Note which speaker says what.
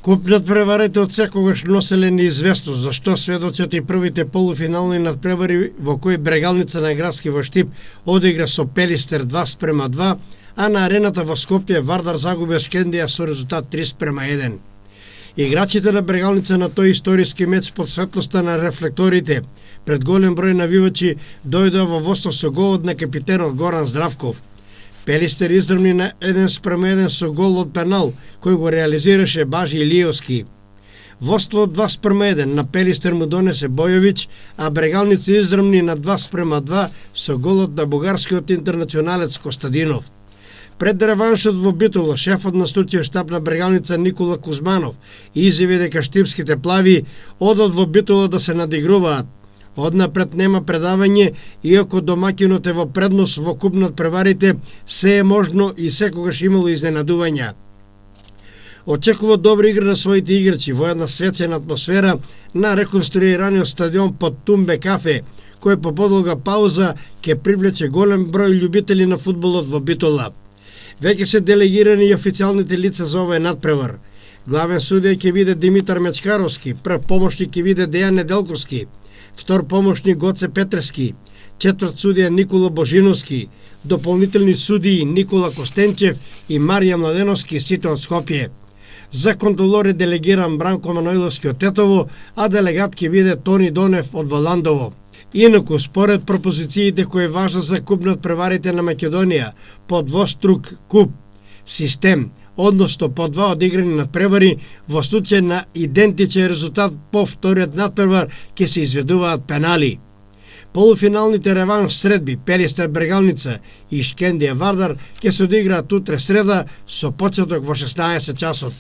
Speaker 1: Куп надпреварите од секогаш носеле неизвестност, зашто сведоците и првите полуфинални надпревари во кои Брегалница на Градски во Штип одигра со Пелистер 2:2, а на арената во Скопје Вардар загуби Шкендија со резултат 3:1. Играчите на Брегалница на тој историски меч под светлоста на рефлекторите пред голем број навивачи дојдоа во водство со голот на капитенот Горан Здравков. Пелистер издрмни на 1:1 со гол од пенал, кој го реализираше Бажи Илиевски. Водство од 2:1 на Пелистер му донесе Бојовиќ, а Брегалница издрмни на 2:2 со голот на бугарскиот интернационалец Костадинов. Пред реваншот во Битола, шефот на случај штаб на Брегалница Никола Кузманов изјави дека штипските плави одат во Битола да се надигруваат. Однапред нема предавање, иако домакинот е во предност во куп надпреварите, се е можно и секогаш имало изненадувања. Очекува добра игра на своите играчи во една свечена атмосфера на реконструираниот стадион под Тумбе кафе, кој по подолга пауза ќе привлече голем број љубители на фудбалот во Битола. Веќе се делегирани и официјалните лица за овој надпревар. Главен судија ќе биде Димитар Мечкаровски, прв помошник ќе биде Дејан Неделковски, втор помошник Гоце Петрески, четврт судија Никола Божиновски, дополнителни судии Никола Костенчев и Марија Младеновски, сите од Скопје. За контролор е делегиран Бранко Маноиловски од Тетово, а делегат ќе биде Тони Донев од Валандово. Инаку, според пропозициите кои важат за куп надпреварите на Македонија, по двострук куп систем, односно по два одиграни надпревари, во случај на идентичен резултат по вториот надпревар ќе се изведуваат пенали. Полуфиналните реванш средби Пелистер Брегалница и Шкендија Вардар ќе се одиграат утре среда со почеток во 16 часот.